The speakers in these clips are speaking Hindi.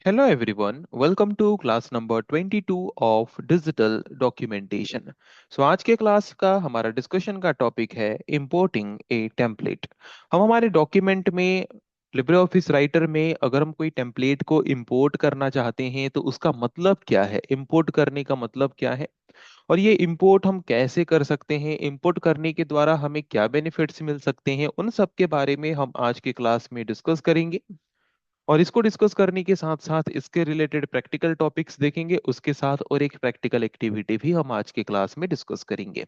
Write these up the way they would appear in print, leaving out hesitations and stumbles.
Hello everyone, welcome to class number 22 of digital documentation. आज के क्लास का हमारा डिस्कशन का टॉपिक है इंपोर्टिंग ए टेम्पलेट। हम हमारे डॉक्यूमेंट में लिब्रे ऑफिस राइटर में अगर हम कोई टेम्पलेट को इंपोर्ट करना चाहते हैं तो उसका मतलब क्या है, इंपोर्ट करने का मतलब क्या है और ये इंपोर्ट हम कैसे कर सकते हैं, इंपोर्ट करने के द्वारा हमें क्या बेनिफिट्स मिल सकते हैं, उन सब के बारे में हम आज के क्लास में डिस्कस करेंगे। और इसको डिस्कस करने के साथ साथ इसके रिलेटेड प्रैक्टिकल टॉपिक्स देखेंगे, उसके साथ और एक प्रैक्टिकल एक्टिविटी भी हम आज के क्लास में डिस्कस करेंगे।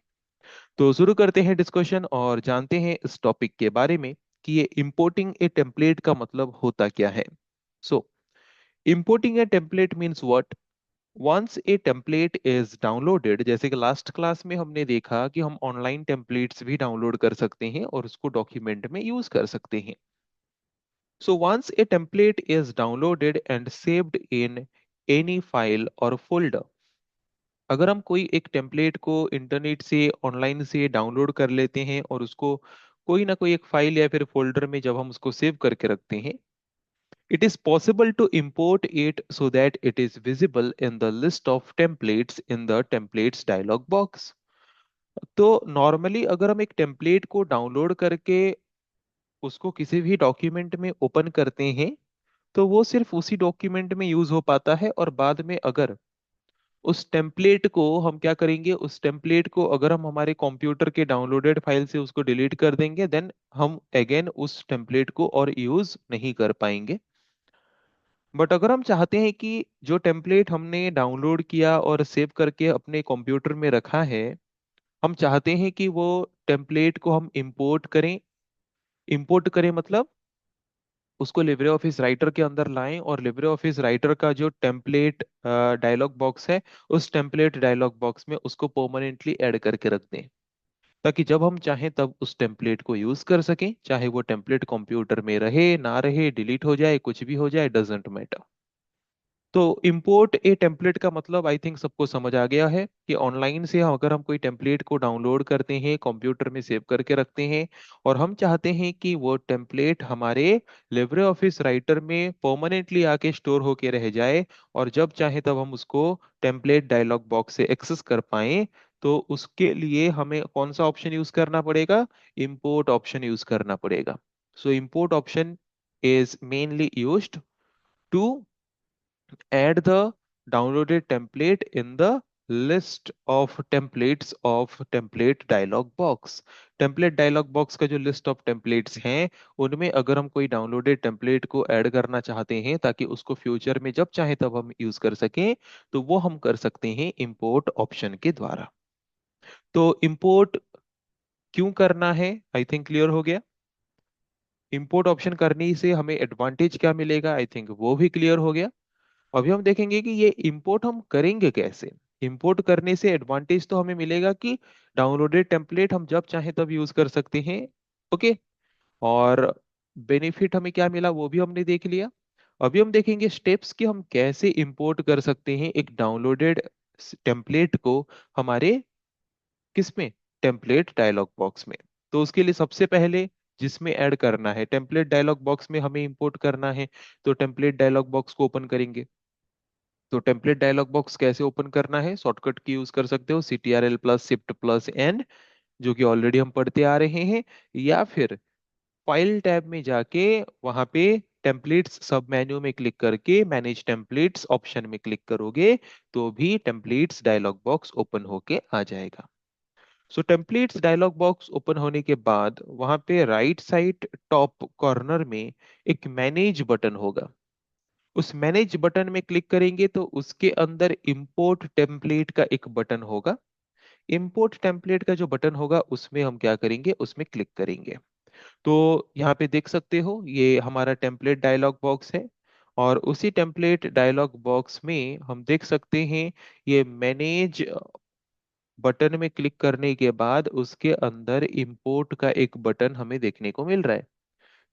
तो शुरू करते हैं डिस्कशन और जानते हैं इस टॉपिक के बारे में कि ये इंपोर्टिंग ए टेम्पलेट का मतलब होता क्या है। So importing a template means what. Once a template is downloaded, जैसे कि लास्ट क्लास में हमने देखा कि हम ऑनलाइन टेम्पलेट्स भी डाउनलोड कर सकते हैं और उसको डॉक्यूमेंट में यूज कर सकते हैं। So once a template is downloaded and saved in any file or folder, अगर हम कोई एक टेम्पलेट को इंटरनेट से ऑनलाइन से डाउनलोड कर लेते हैं और उसको कोई ना कोई एक फाइल या फिर फोल्डर में जब हम उसको सेव करके रखते हैं, it is possible to import it so that it is visible in the list of templates in the templates dialog box। तो नॉर्मली अगर हम एक टेम्पलेट को डाउनलोड करके उसको किसी भी डॉक्यूमेंट में ओपन करते हैं तो वो सिर्फ उसी डॉक्यूमेंट में यूज हो पाता है। और बाद में अगर उस टेम्पलेट को हम क्या करेंगे, उस टेम्पलेट को अगर हम हमारे कंप्यूटर के डाउनलोडेड फाइल से उसको डिलीट कर देंगे देन हम अगेन उस टेम्पलेट को और यूज नहीं कर पाएंगे। बट अगर हम चाहते हैं कि जो टेम्पलेट हमने डाउनलोड किया और सेव करके अपने कंप्यूटर में रखा है, हम चाहते हैं कि वो टेम्पलेट को हम इंपोर्ट करें। इंपोर्ट करें मतलब उसको लिब्रे ऑफिस राइटर के अंदर लाएं और लिब्रे ऑफिस राइटर का जो टेम्पलेट डायलॉग बॉक्स है, उस टेम्पलेट डायलॉग बॉक्स में उसको परमानेंटली ऐड करके रख दें, ताकि जब हम चाहें तब उस टेम्पलेट को यूज कर सकें। चाहे वो टेम्पलेट कंप्यूटर में रहे ना रहे, डिलीट हो जाए, कुछ भी हो जाए, डजेंट मैटर। तो इंपोर्ट ए टेम्पलेट का मतलब आई थिंक सबको समझ आ गया है कि ऑनलाइन से अगर हम कोई टेम्पलेट को डाउनलोड करते हैं, कंप्यूटर में सेव करके रखते हैं और हम चाहते हैं कि वो टेम्पलेट हमारे लिब्रे ऑफिस राइटर में परमानेंटली आके स्टोर होके रह जाए और जब चाहे तब हम उसको टेम्पलेट डायलॉग बॉक्स से एक्सेस कर पाएं, तो उसके लिए हमें कौन सा ऑप्शन यूज करना पड़ेगा? इंपोर्ट ऑप्शन यूज करना पड़ेगा। So import option is mainly used to add the downloaded template in the list of templates of template dialog box। template dialog box का जो list of templates हैं, उनमें अगर हम कोई डाउनलोडेड टेम्पलेट को ऐड करना चाहते हैं ताकि उसको फ्यूचर में जब चाहे तब हम यूज कर सकें, तो वो हम कर सकते हैं इंपोर्ट ऑप्शन के द्वारा। तो इंपोर्ट क्यों करना है, आई थिंक क्लियर हो गया। इंपोर्ट ऑप्शन करने से हमें एडवांटेज क्या मिलेगा, आई थिंक वो भी क्लियर हो गया। अभी हम देखेंगे कि ये इंपोर्ट हम करेंगे कैसे। इंपोर्ट करने से एडवांटेज तो हमें मिलेगा कि डाउनलोडेड टेम्पलेट हम जब चाहे तब यूज कर सकते हैं। ओके। और बेनिफिट हमें क्या मिला वो भी हमने देख लिया। अभी हम देखेंगे स्टेप्स कि हम कैसे इंपोर्ट कर सकते हैं एक डाउनलोडेड टेम्पलेट को हमारे किसमें, टेम्पलेट डायलॉग बॉक्स में। तो उसके लिए सबसे पहले जिसमें ऐड करना है, टेम्पलेट डायलॉग बॉक्स में हमें इंपोर्ट करना है, तो टेम्पलेट डायलॉग बॉक्स को ओपन करेंगे। तो टेम्पलेट डायलॉग बॉक्स कैसे ओपन करना है, शॉर्टकट की यूज कर सकते हो, CTRL plus shift plus N, जो कि ऑलरेडी हम पढ़ते आ रहे हैं। या फिर फाइल टैब में जाके वहां पे टेम्पलेट्स सब मेन्यू में क्लिक करके मैनेज टेम्पलेट्स ऑप्शन में क्लिक करोगे तो भी टेम्पलेट्स डायलॉग बॉक्स ओपन होके आ जाएगा। सो टेम्पलेट्स डायलॉग बॉक्स ओपन होने के बाद वहां पे राइट साइड टॉप कॉर्नर में एक मैनेज बटन होगा। उस मैनेज बटन में क्लिक करेंगे तो उसके अंदर इंपोर्ट टेम्पलेट का एक बटन होगा। इंपोर्ट टेम्पलेट का जो बटन होगा उसमें हम क्या करेंगे, उसमें क्लिक करेंगे। तो यहाँ पे देख सकते हो ये हमारा टेम्पलेट डायलॉग बॉक्स है और उसी टेम्पलेट डायलॉग बॉक्स में हम देख सकते हैं ये मैनेज बटन में क्लिक करने के बाद उसके अंदर इंपोर्ट का एक बटन हमें देखने को मिल रहा है।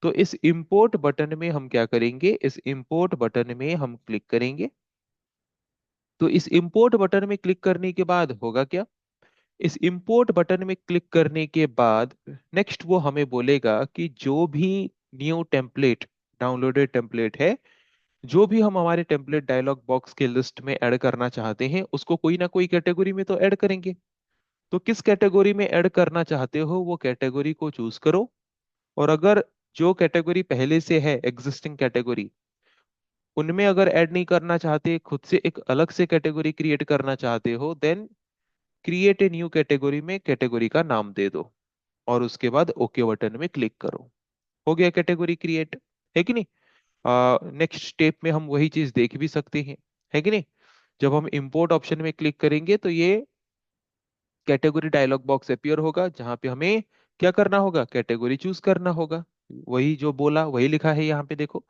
तो इस इंपोर्ट बटन में हम क्या करेंगे, इस इंपोर्ट बटन में हम क्लिक करेंगे। तो इस इंपोर्ट बटन में क्लिक करने के बाद होगा क्या, इस इंपोर्ट बटन में क्लिक करने के बाद नेक्स्ट वो हमें बोलेगा कि जो भी न्यू टेम्पलेट, डाउनलोडेड टेम्पलेट है, जो भी हम हमारे टेम्पलेट डायलॉग बॉक्स के लिस्ट में ऐड करना चाहते हैं उसको कोई ना कोई कैटेगरी में तो ऐड करेंगे। तो किस कैटेगरी में ऐड करना चाहते हो वो कैटेगरी को चूज करो। और अगर जो कैटेगरी पहले से है एग्जिस्टिंग कैटेगरी, उनमें अगर ऐड नहीं करना चाहते, खुद से एक अलग से कैटेगरी क्रिएट करना चाहते हो, then create a new category में कैटेगरी का नाम दे दो और उसके बाद ओके बटन में क्लिक करो। हो गया कैटेगरी क्रिएट, है कि नहीं। नेक्स्ट स्टेप में हम वही चीज देख भी सकते हैं, है कि नहीं। जब हम इंपोर्ट ऑप्शन में क्लिक करेंगे तो ये कैटेगरी डायलॉग बॉक्स अपीयर होगा, जहां पे हमें क्या करना होगा, कैटेगरी चूज करना होगा। वही जो बोला वही लिखा है यहाँ पे देखो,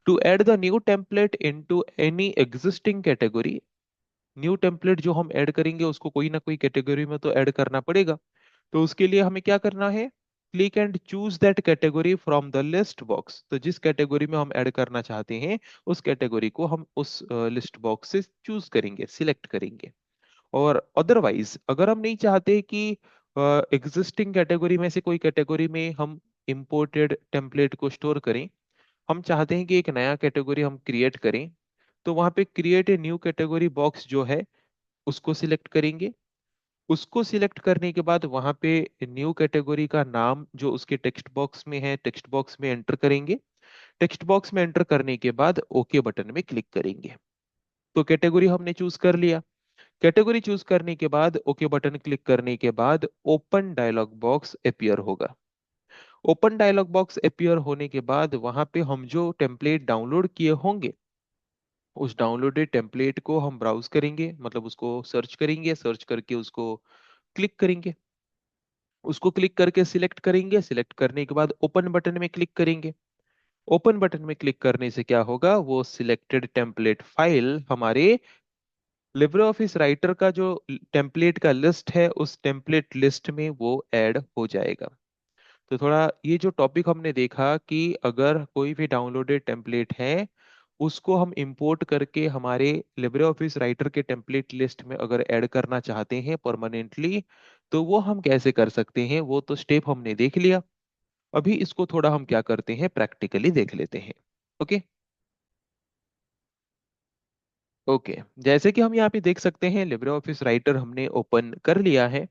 to add the new template into any existing category. New template जो हम ऐड करेंगे उसको कोई ना कोई कैटेगरी में तो ऐड करना पड़ेगा। तो उसके लिए हमें क्या करना है, click and choose that category from the list box. तो जिस कैटेगरी में हम ऐड करना चाहते हैं उस कैटेगरी को हम उस लिस्ट बॉक्स से चूज करेंगे, सिलेक्ट करेंगे। और अदरवाइज अगर हम नहीं चाहते कि एग्जिस्टिंग कैटेगरी में से कोई कैटेगरी में हम इंपोर्टेड टेम्पलेट को स्टोर करें, हम चाहते हैं कि एक नया कैटेगरी हम क्रिएट करें, तो वहां पे create a new category box जो है उसको सिलेक्ट करेंगे। उसको सिलेक्ट करने के बाद वहां पे न्यू कैटेगरी का नाम जो उसके टेक्स्ट बॉक्स में है, टेक्स्ट बॉक्स में एंटर करेंगे। टेक्स्ट बॉक्स में एंटर करने के बाद ओके बटन में क्लिक करेंगे। तो कैटेगरी हमने चूज कर लिया। कैटेगरी चूज करने के बाद ओके बटन क्लिक करने के बाद ओपन डायलॉग बॉक्स अपीयर होगा। ओपन डायलॉग बॉक्स अपीयर होने के बाद वहां पे हम जो टेम्पलेट डाउनलोड किए होंगे उस डाउनलोडेड टेम्पलेट को हम ब्राउज करेंगे, मतलब उसको सर्च करेंगे, सर्च करके उसको क्लिक करेंगे। उसको क्लिक करके सिलेक्ट करेंगे, सिलेक्ट करने के बाद ओपन बटन में क्लिक करेंगे। ओपन बटन में क्लिक करने से क्या होगा, वो सिलेक्टेड टेम्पलेट फाइल हमारे लिब्रे ऑफिस राइटर का जो टेम्पलेट का लिस्ट है उस टेम्पलेट लिस्ट में वो ऐड हो जाएगा। तो थोड़ा ये जो टॉपिक हमने देखा कि अगर कोई भी डाउनलोडेड टेम्पलेट है उसको हम इंपोर्ट करके हमारे लिब्रे ऑफिस राइटर के टेम्पलेट लिस्ट में अगर ऐड करना चाहते हैं परमानेंटली, तो वो हम कैसे कर सकते हैं, वो तो स्टेप हमने देख लिया। अभी इसको थोड़ा हम क्या करते हैं, प्रैक्टिकली देख लेते हैं। ओके। ओके, जैसे कि हम यहाँ पे देख सकते हैं लिब्रे ऑफिस राइटर हमने ओपन कर लिया है।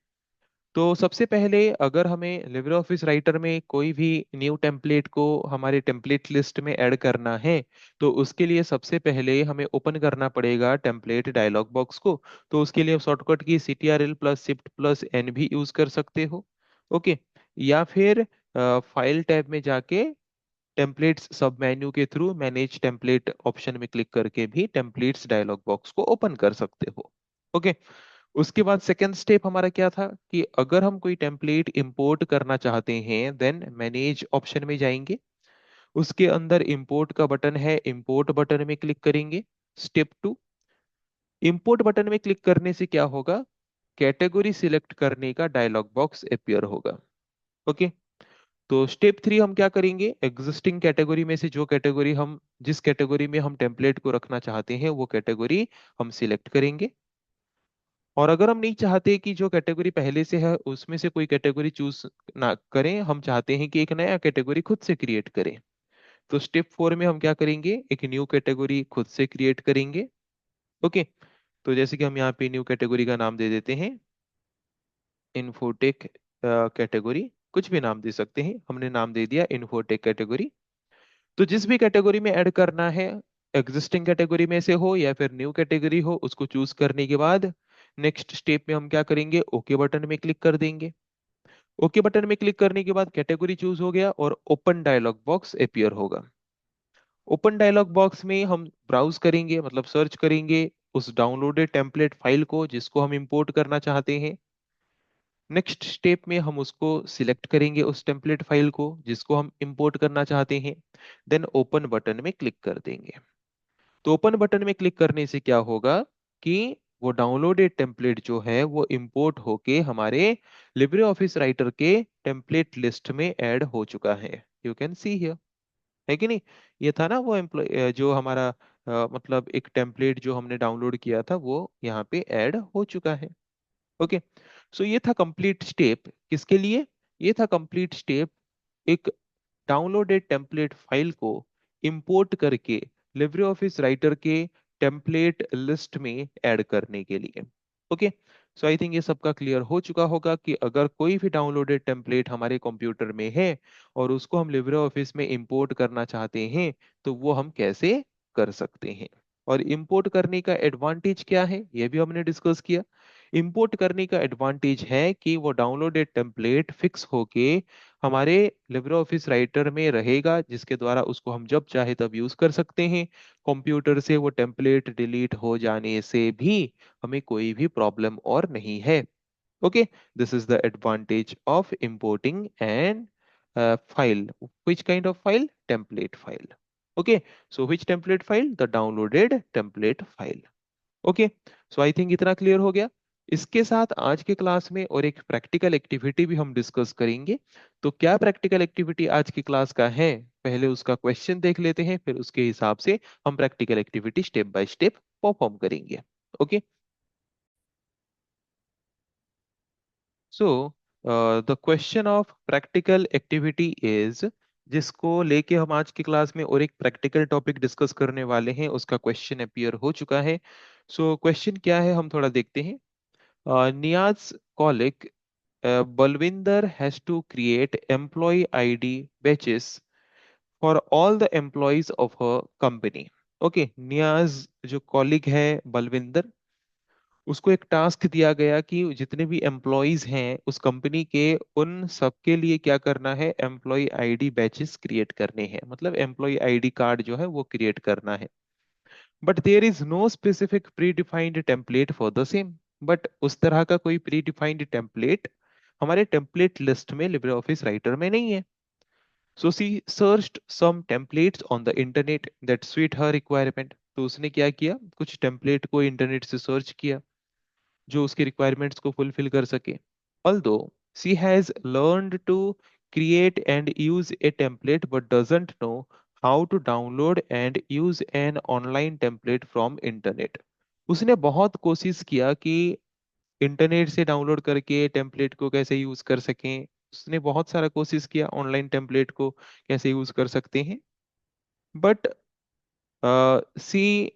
तो सबसे पहले अगर हमें लिब्रे ऑफिस राइटर में कोई भी न्यू टेम्पलेट को हमारे टेम्पलेट लिस्ट में ऐड करना है, तो उसके लिए सबसे पहले हमें ओपन करना पड़ेगा टेम्पलेट डायलॉग बॉक्स को। तो उसके लिए शॉर्टकट की CTRL plus shift plus N भी यूज कर सकते हो। ओके। या फिर फाइल टैब में जाके टेम्पलेट्स सब मेन्यू के थ्रू मैनेज टेम्पलेट ऑप्शन में क्लिक करके भी टेम्पलेट्स डायलॉग बॉक्स को ओपन कर सकते हो। ओके। उसके बाद सेकेंड स्टेप हमारा क्या था कि अगर हम कोई टेम्पलेट इंपोर्ट करना चाहते हैं देन मैनेज ऑप्शन में जाएंगे। उसके अंदर इंपोर्ट का बटन है, इंपोर्ट बटन में क्लिक करेंगे। स्टेप टू, इंपोर्ट बटन में क्लिक करने से क्या होगा, कैटेगरी सिलेक्ट करने का डायलॉग बॉक्स अपीयर होगा। ओके। तो स्टेप थ्री हम क्या करेंगे, एग्जिस्टिंग कैटेगरी में से जो कैटेगरी हम जिस कैटेगरी में हम टेम्पलेट को रखना चाहते हैं वो कैटेगरी हम सिलेक्ट करेंगे। और अगर हम नहीं चाहते कि जो कैटेगरी पहले से है उसमें से कोई कैटेगरी चूज ना करें, हम चाहते हैं कि एक नया कैटेगरी खुद से क्रिएट करें, तो स्टेप फोर में हम क्या करेंगे, एक न्यू कैटेगरी खुद से क्रिएट करेंगे। ओके। तो जैसे कि हम यहाँ पे न्यू कैटेगरी का नाम दे देते हैं इन्फोटेक कैटेगरी, कुछ भी नाम दे सकते हैं, हमने नाम दे दिया इन्फोटेक कैटेगरी। तो जिस भी कैटेगरी में ऐड करना है, एग्जिस्टिंग कैटेगरी में से हो या फिर न्यू कैटेगरी हो, उसको चूज करने के बाद नेक्स्ट स्टेप में हम क्या करेंगे, ओके बटन में क्लिक कर देंगे। ओके बटन में क्लिक करने के बाद कैटेगरी चूज हो गया और ओपन डायलॉग बॉक्स अपीयर होगा। ओपन डायलॉग बॉक्स में हम ब्राउज करेंगे, मतलब सर्च करेंगे उस डाउनलोडेड टेम्पलेट फाइल को जिसको हम इंपोर्ट करना चाहते हैं। नेक्स्ट स्टेप में हम उसको सिलेक्ट करेंगे उस टेम्पलेट फाइल को जिसको हम इंपोर्ट करना चाहते हैं। देन ओपन बटन में क्लिक कर देंगे। तो ओपन बटन में क्लिक करने से क्या होगा कि वो डाउनलोडेड टेम्पलेट जो है वो इंपोर्ट होके हमारे लिब्रे ऑफिस राइटर के टेम्पलेट लिस्ट में ऐड हो चुका है। यू कैन सी हियर, है कि नहीं। ये था ना वो एम्प्लॉय जो हमारा मतलब एक टेम्पलेट जो हमने डाउनलोड किया था वो यहाँ पे ऐड हो चुका है। ओके। सो ये था कंप्लीट स्टेप, किसके लिए, ये था कंप्लीट स्टेप एक डाउनलोडेड टेम्पलेट फाइल को इंपोर्ट करके लिब्रे ऑफिस राइटर के टेम्पलेट लिस्ट में ऐड करने के लिए। ओके, सो आई थिंक ये सबका क्लियर हो चुका होगा कि अगर कोई भी डाउनलोडेड टेम्पलेट हमारे कंप्यूटर में है और उसको हम लिब्रे ऑफिस में इंपोर्ट करना चाहते हैं तो वो हम कैसे कर सकते हैं। और इंपोर्ट करने का एडवांटेज क्या है ये भी हमने डिस्कस किया। इंपोर्ट करने का एडवांटेज है कि वो डाउनलोडेड टेम्पलेट फिक्स होके हमारे लिब्रे ऑफिस राइटर में रहेगा, जिसके द्वारा उसको हम जब चाहे तब यूज कर सकते हैं। कंप्यूटर से वो टेम्पलेट डिलीट हो जाने से भी हमें कोई भी प्रॉब्लम और नहीं है। Okay, this is the advantage of importing and file. Which kind of file? Template file. Okay, so which template file? The downloaded template file. Okay, so I think इतना क्लियर हो गया। इसके साथ आज के क्लास में और एक प्रैक्टिकल एक्टिविटी भी हम डिस्कस करेंगे। तो क्या प्रैक्टिकल एक्टिविटी आज की क्लास का है, पहले उसका क्वेश्चन देख लेते हैं, फिर उसके हिसाब से हम practical activity step by step perform करेंगे। Okay, so the question of practical activity is, जिसको लेके हम आज की क्लास में और एक प्रैक्टिकल टॉपिक डिस्कस करने वाले हैं, उसका क्वेश्चन अपीयर हो चुका है। सो क्वेश्चन क्या है हम थोड़ा देखते हैं। Niaz colleague Balwinder has to create employee ID badges for all the employees of her company. Okay, Niyaz जो कॉलिग है बलविंदर, उसको एक टास्क दिया गया कि जितने भी एम्प्लॉयज हैं उस कंपनी के, उन सबके लिए क्या करना है, एम्प्लॉय आईडी बैचेस क्रिएट करने हैं, मतलब एम्प्लॉय आईडी कार्ड जो है वो क्रिएट करना है। But there is no specific predefined template for the same. But उस तरह का कोई प्री डिफाइंड टेम्पलेट हमारे टेम्पलेट लिस्ट में लिब्रे ऑफिस राइटर में नहीं है। So she searched some templates on the internet that suit her requirement. तो उसने क्या किया, कुछ टेम्पलेट को इंटरनेट से सर्च किया जो उसकी रिक्वायरमेंट्स को फुलफिल कर सके। Although she has learned to create and use a template but doesn't know how to download and use an online template from internet. उसने बहुत कोशिश किया कि इंटरनेट से डाउनलोड करके टेम्पलेट को कैसे यूज कर सकें। उसने बहुत सारा कोशिश किया ऑनलाइन टेम्पलेट को कैसे यूज कर सकते हैं, but she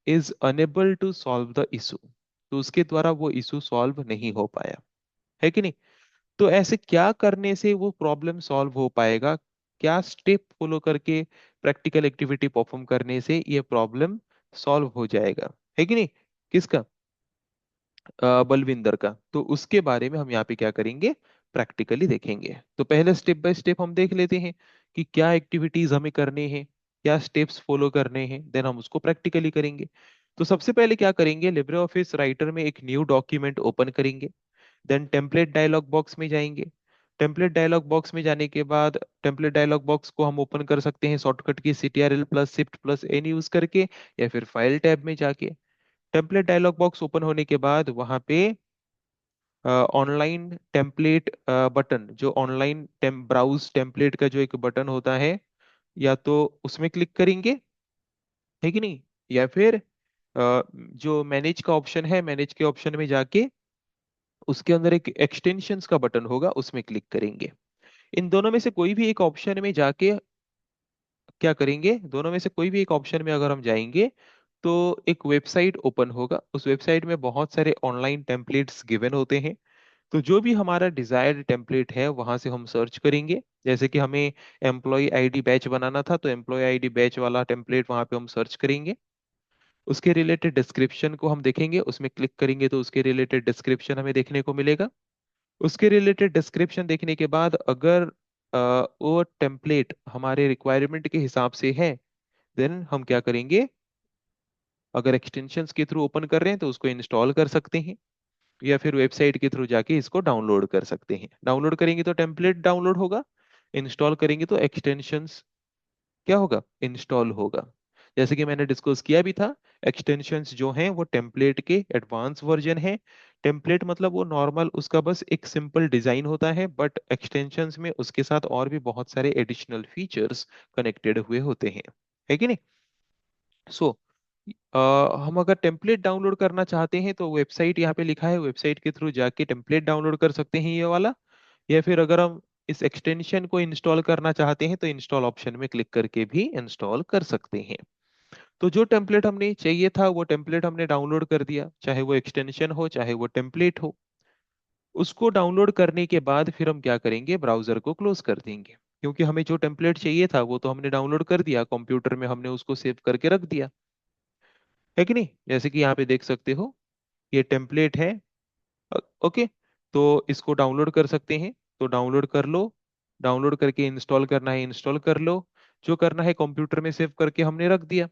is unable to solve the issue. तो उसके द्वारा वो इशू सॉल्व नहीं हो पाया, है कि नहीं। तो ऐसे क्या करने से वो प्रॉब्लम सॉल्व हो पाएगा, क्या स्टेप फॉलो करके, प्रैक्टिकल एक्टिविटी परफॉर्म करने से ये प्रॉब्लम सॉल्व हो जाएगा, है कि नहीं। किसका, बलविंदर का। तो उसके बारे में हम यहाँ पे क्या करेंगे, प्रैक्टिकली देखेंगे। तो पहले स्टेप बाय स्टेप हम देख लेते हैं कि क्या एक्टिविटीज हमें करने हैं, क्या स्टेप्स फॉलो करने हैं, देन हम उसको प्रैक्टिकली करेंगे। तो सबसे पहले क्या करेंगे, लिब्रे ऑफिस राइटर में एक न्यू डॉक्यूमेंट ओपन करेंगे। देन टेम्पलेट डायलॉग बॉक्स में जाएंगे। टेम्पलेट डायलॉग बॉक्स में जाने के बाद टेम्पलेट डायलॉग बॉक्स को हम ओपन कर सकते हैं शॉर्टकट की CTRL plus shift plus N use करके, या फिर फाइल टैब में जाके। टेम्पलेट डायलॉग बॉक्स ओपन होने के बाद वहां पे ऑनलाइन टेम्पलेट बटन, जो ऑनलाइन ब्राउज टेम्पलेट का जो एक बटन होता है, या तो उसमें क्लिक करेंगे, है कि नहीं, या फिर जो मैनेज का ऑप्शन है, मैनेज के ऑप्शन में जाके उसके अंदर एक एक्सटेंशंस का बटन होगा, उसमें क्लिक करेंगे। इन दोनों में से कोई भी एक ऑप्शन में जाके क्या करेंगे, दोनों में से कोई भी एक ऑप्शन में अगर हम जाएंगे तो एक वेबसाइट ओपन होगा। उस वेबसाइट में बहुत सारे ऑनलाइन टेम्पलेट्स गिवन होते हैं। तो जो भी हमारा डिजायर्ड टेम्पलेट है वहां से हम सर्च करेंगे। जैसे कि हमें एम्प्लॉय आईडी बैच बनाना था, तो एम्प्लॉय आईडी बैच वाला टेम्पलेट वहां पे हम सर्च करेंगे। उसके रिलेटेड डिस्क्रिप्शन को हम देखेंगे, उसमें क्लिक करेंगे तो उसके रिलेटेड डिस्क्रिप्शन हमें देखने को मिलेगा। उसके रिलेटेड डिस्क्रिप्शन देखने के बाद अगर वो टेम्पलेट हमारे रिक्वायरमेंट के हिसाब से है, देन हम क्या करेंगे, अगर एक्सटेंशंस के थ्रू ओपन कर रहे हैं तो उसको इंस्टॉल कर सकते हैं, या फिर वेबसाइट के थ्रू जाके इसको डाउनलोड कर सकते हैं। डाउनलोड करेंगे तो टेम्पलेट डाउनलोड होगा, इंस्टॉल करेंगे तो एक्सटेंशंस क्या होगा, इंस्टॉल होगा। जैसे कि मैंने डिस्कस किया भी था, एक्सटेंशंस जो हैं वो टेम्पलेट के एडवांस वर्जन है। टेम्पलेट मतलब वो नॉर्मल उसका बस एक सिंपल डिजाइन होता है, बट एक्सटेंशंस में उसके साथ और भी बहुत सारे एडिशनल फीचर्स कनेक्टेड हुए होते हैं, है कि नहीं। सो हम अगर टेम्पलेट डाउनलोड करना चाहते हैं तो वेबसाइट यहाँ पे लिखा है, वेबसाइट के थ्रू जाके टेम्पलेट डाउनलोड कर सकते हैं ये वाला। या फिर अगर हम इस एक्सटेंशन को इंस्टॉल करना चाहते हैं तो इंस्टॉल ऑप्शन में क्लिक करके भी इंस्टॉल कर सकते हैं। तो जो टेम्पलेट हमने चाहिए था वो टेम्पलेट हमने डाउनलोड कर दिया, चाहे वो एक्सटेंशन हो चाहे वो टेम्पलेट हो। उसको डाउनलोड करने के बाद फिर हम क्या करेंगे, ब्राउजर को क्लोज कर देंगे, क्योंकि हमें जो टेम्पलेट चाहिए था वो तो हमने डाउनलोड कर दिया, कंप्यूटर में हमने उसको सेव करके रख दिया, है कि नहीं। जैसे कि यहाँ पे देख सकते हो ये टेम्पलेट है। ओके, तो इसको डाउनलोड कर सकते हैं, तो डाउनलोड कर लो। डाउनलोड करके इंस्टॉल करना है इंस्टॉल कर लो। जो करना है कंप्यूटर में सेव करके हमने रख दिया।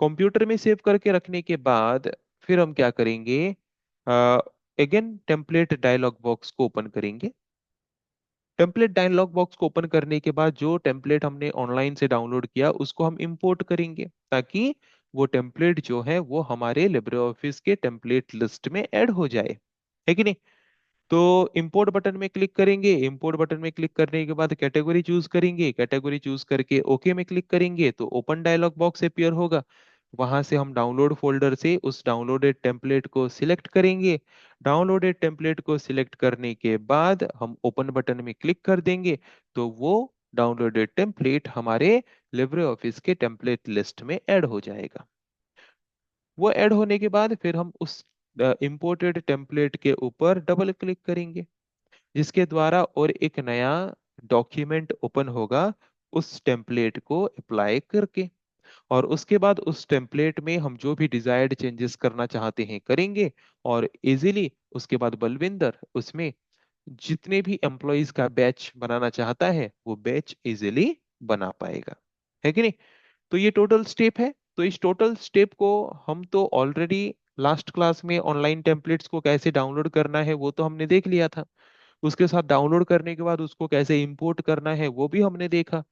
कंप्यूटर में सेव करके रखने के बाद फिर हम क्या करेंगे, अगेन टेम्पलेट डायलॉग बॉक्स को ओपन करेंगे। टेम्पलेट डायलॉग बॉक्स को ओपन करने के बाद जो टेम्पलेट हमने ऑनलाइन से डाउनलोड किया उसको हम इंपोर्ट करेंगे, ताकि वो टेम्पलेट जो है वो हमारे लिब्रे ऑफिस के टेम्पलेट लिस्ट में ऐड हो जाए, है कि नहीं। तो इंपोर्ट बटन में क्लिक करेंगे, इंपोर्ट बटन में क्लिक करने के बाद कैटेगरी चूज करेंगे, कैटेगरी चूज करके ओके में क्लिक करेंगे तो ओपन डायलॉग बॉक्स अपीयर होगा। वहां से हम डाउनलोड फोल्डर से उस डाउनलोडेड टेम्पलेट को सिलेक्ट करेंगे। डाउनलोडेड टेम्पलेट को सिलेक्ट करने के बाद हम ओपन बटन में क्लिक कर देंगे, तो वो डाउनलोडेड टेम्पलेट हमारे लिब्रे ऑफिस के टेम्पलेट लिस्ट में ऐड हो जाएगा। वो ऐड होने के बाद फिर हम उस इंपोर्टेड टेम्पलेट के ऊपर डबल क्लिक करेंगे, जिसके द्वारा और एक नया डॉक्यूमेंट ओपन होगा उस टेम्पलेट को अप्लाई करके। और उसके बाद उस टेम्पलेट में हम जो भी डिजायर्ड चेंजेस करना चाहते हैं करेंगे, और इजीली उसके बाद बलविंदर उसमें जितने भी एम्प्लॉयज का बैच बनाना चाहता है वो बैच इजीली बना पाएगा, है कि नहीं। तो ये टोटल स्टेप है। तो इस टोटल स्टेप को हम तो ऑलरेडी लास्ट क्लास में ऑनलाइन टेम्पलेट्स को कैसे डाउनलोड करना है वो तो हमने देख लिया था। उसके साथ डाउनलोड करने के बाद उसको कैसे इंपोर्ट करना है वो भी हमने देखा।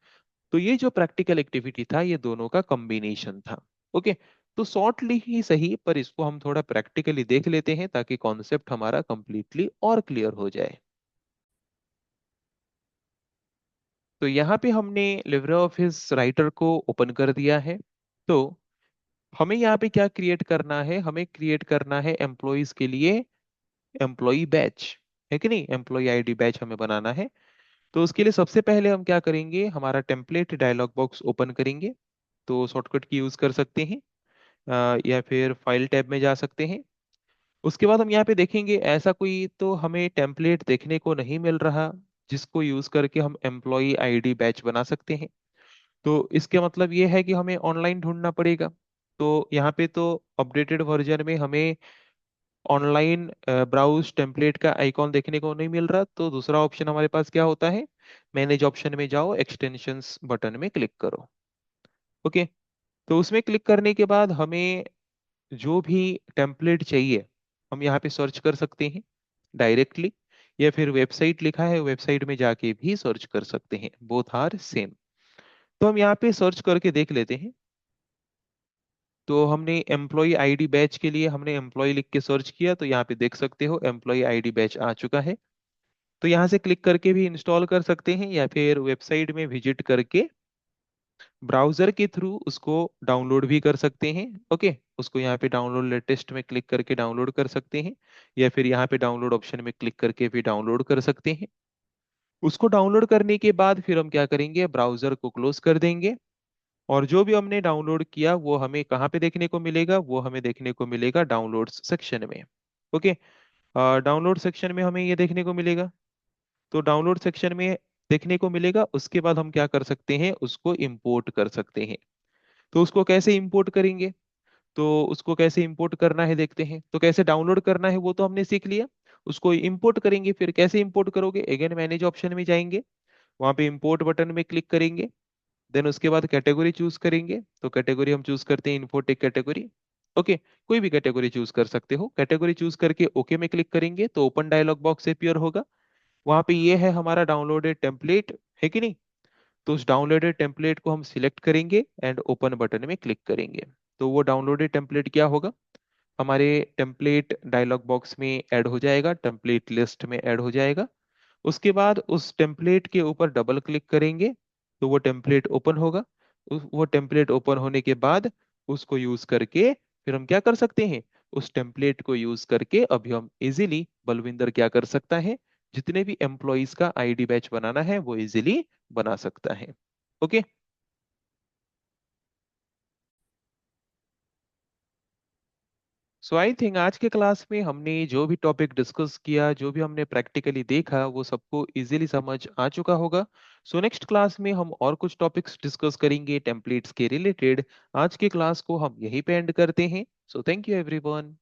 तो ये जो प्रैक्टिकल एक्टिविटी था ये दोनों का कॉम्बिनेशन था। ओके, तो शॉर्टली ही सही पर इसको हम थोड़ा प्रैक्टिकली देख लेते हैं ताकि कॉन्सेप्ट हमारा कंप्लीटली और क्लियर हो जाए। तो यहाँ पे हमने लिब्रे ऑफिस राइटर को ओपन कर दिया है। तो हमें यहाँ पे क्या क्रिएट करना है, हमें क्रिएट करना है एम्प्लॉयज के लिए एम्प्लॉय बैच, है कि नहीं, एम्प्लॉय आईडी बैच हमें बनाना है। तो उसके लिए सबसे पहले हम क्या करेंगे, हमारा टेम्पलेट डायलॉग बॉक्स ओपन करेंगे। तो शॉर्टकट की यूज कर सकते हैं, या फिर फाइल टैब में जा सकते हैं। उसके बाद हम यहाँ पे देखेंगे ऐसा कोई तो हमें टेम्पलेट देखने को नहीं मिल रहा जिसको यूज करके हम एम्प्लॉय आईडी बैच बना सकते हैं। तो इसके मतलब ये है कि हमें ऑनलाइन ढूंढना पड़ेगा। तो यहाँ पे तो अपडेटेड वर्जन में हमें ऑनलाइन ब्राउज टेम्पलेट का आइकॉन देखने को नहीं मिल रहा, तो दूसरा ऑप्शन हमारे पास क्या होता है, मैनेज ऑप्शन में जाओ, एक्सटेंशंस बटन में क्लिक करो। ओके, तो उसमें क्लिक करने के बाद हमें जो भी टेम्पलेट चाहिए हम यहाँ पे सर्च कर सकते हैं डायरेक्टली, या फिर वेबसाइट लिखा है वेबसाइट में जाके भी सर्च कर सकते हैं, बोथ आर सेम। तो हम यहाँ पे सर्च करके देख लेते हैं। तो हमने एम्प्लॉय आईडी बैच के लिए हमने एम्प्लॉय लिख के सर्च किया, तो यहाँ पे देख सकते हो एम्प्लॉय आईडी बैच आ चुका है। तो यहाँ से क्लिक करके भी इंस्टॉल कर सकते हैं, या फिर वेबसाइट में विजिट करके ब्राउजर के थ्रू उसको डाउनलोड भी कर सकते हैं। ओके, उसको यहाँ पे डाउनलोड लेटेस्ट में क्लिक करके डाउनलोड कर सकते हैं, या फिर यहाँ पे डाउनलोड ऑप्शन में क्लिक करके भी डाउनलोड कर सकते हैं। उसको डाउनलोड करने के बाद फिर हम क्या करेंगे, ब्राउजर को क्लोज कर देंगे। और जो भी हमने डाउनलोड किया वो हमें कहाँ पे देखने को मिलेगा, वो हमें देखने को मिलेगा डाउनलोड्स सेक्शन में। ओके, डाउनलोड सेक्शन में हमें ये देखने को मिलेगा। तो डाउनलोड सेक्शन में देखने को मिलेगा, उसके बाद हम क्या कर सकते हैं, उसको इंपोर्ट कर सकते हैं। तो उसको कैसे इंपोर्ट करेंगे, तो उसको कैसे इंपोर्ट करना है देखते हैं। तो कैसे डाउनलोड करना है वो तो हमने सीख लिया, उसको इंपोर्ट करेंगे। फिर कैसे इंपोर्ट करोगे, अगेन मैनेज ऑप्शन में जाएंगे, वहां पे इंपोर्ट बटन में क्लिक करेंगे। देन उसके बाद कैटेगरी चूज करेंगे, तो कैटेगरी हम चूज करते हैं इन्फोटेक कैटेगरी। ओके, कोई भी कैटेगरी चूज कर सकते हो। कैटेगरी चूज करके ओके में क्लिक करेंगे तो ओपन डायलॉग बॉक्स अपीयर होगा। वहां पे ये है हमारा डाउनलोडेड टेम्पलेट, है कि नहीं। तो उस डाउनलोडेड टेम्पलेट को हम सिलेक्ट करेंगे एंड ओपन बटन में क्लिक करेंगे। तो वो डाउनलोडेड टेम्पलेट क्या होगा, हमारे टेम्पलेट डायलॉग बॉक्स में ऐड हो जाएगा, टेम्पलेट लिस्ट में ऐड हो जाएगा। उसके बाद उस टेम्पलेट के ऊपर डबल क्लिक करेंगे तो वो टेम्पलेट ओपन होगा। वो टेम्पलेट ओपन होने के बाद उसको यूज करके फिर हम क्या कर सकते हैं, उस टेम्पलेट को यूज करके अभी हम इजीली बलविंदर क्या कर सकता है, जितने भी एम्प्लॉयज का आईडी बैच बनाना है वो इजीली बना सकता है। ओके, सो आई थिंक आज के क्लास में हमने जो भी टॉपिक डिस्कस किया, जो भी हमने प्रैक्टिकली देखा, वो सबको इजीली समझ आ चुका होगा। सो नेक्स्ट क्लास में हम और कुछ टॉपिक्स डिस्कस करेंगे टेम्पलेट्स के रिलेटेड। आज के क्लास को हम यहीं पे एंड करते हैं। So thank you everyone.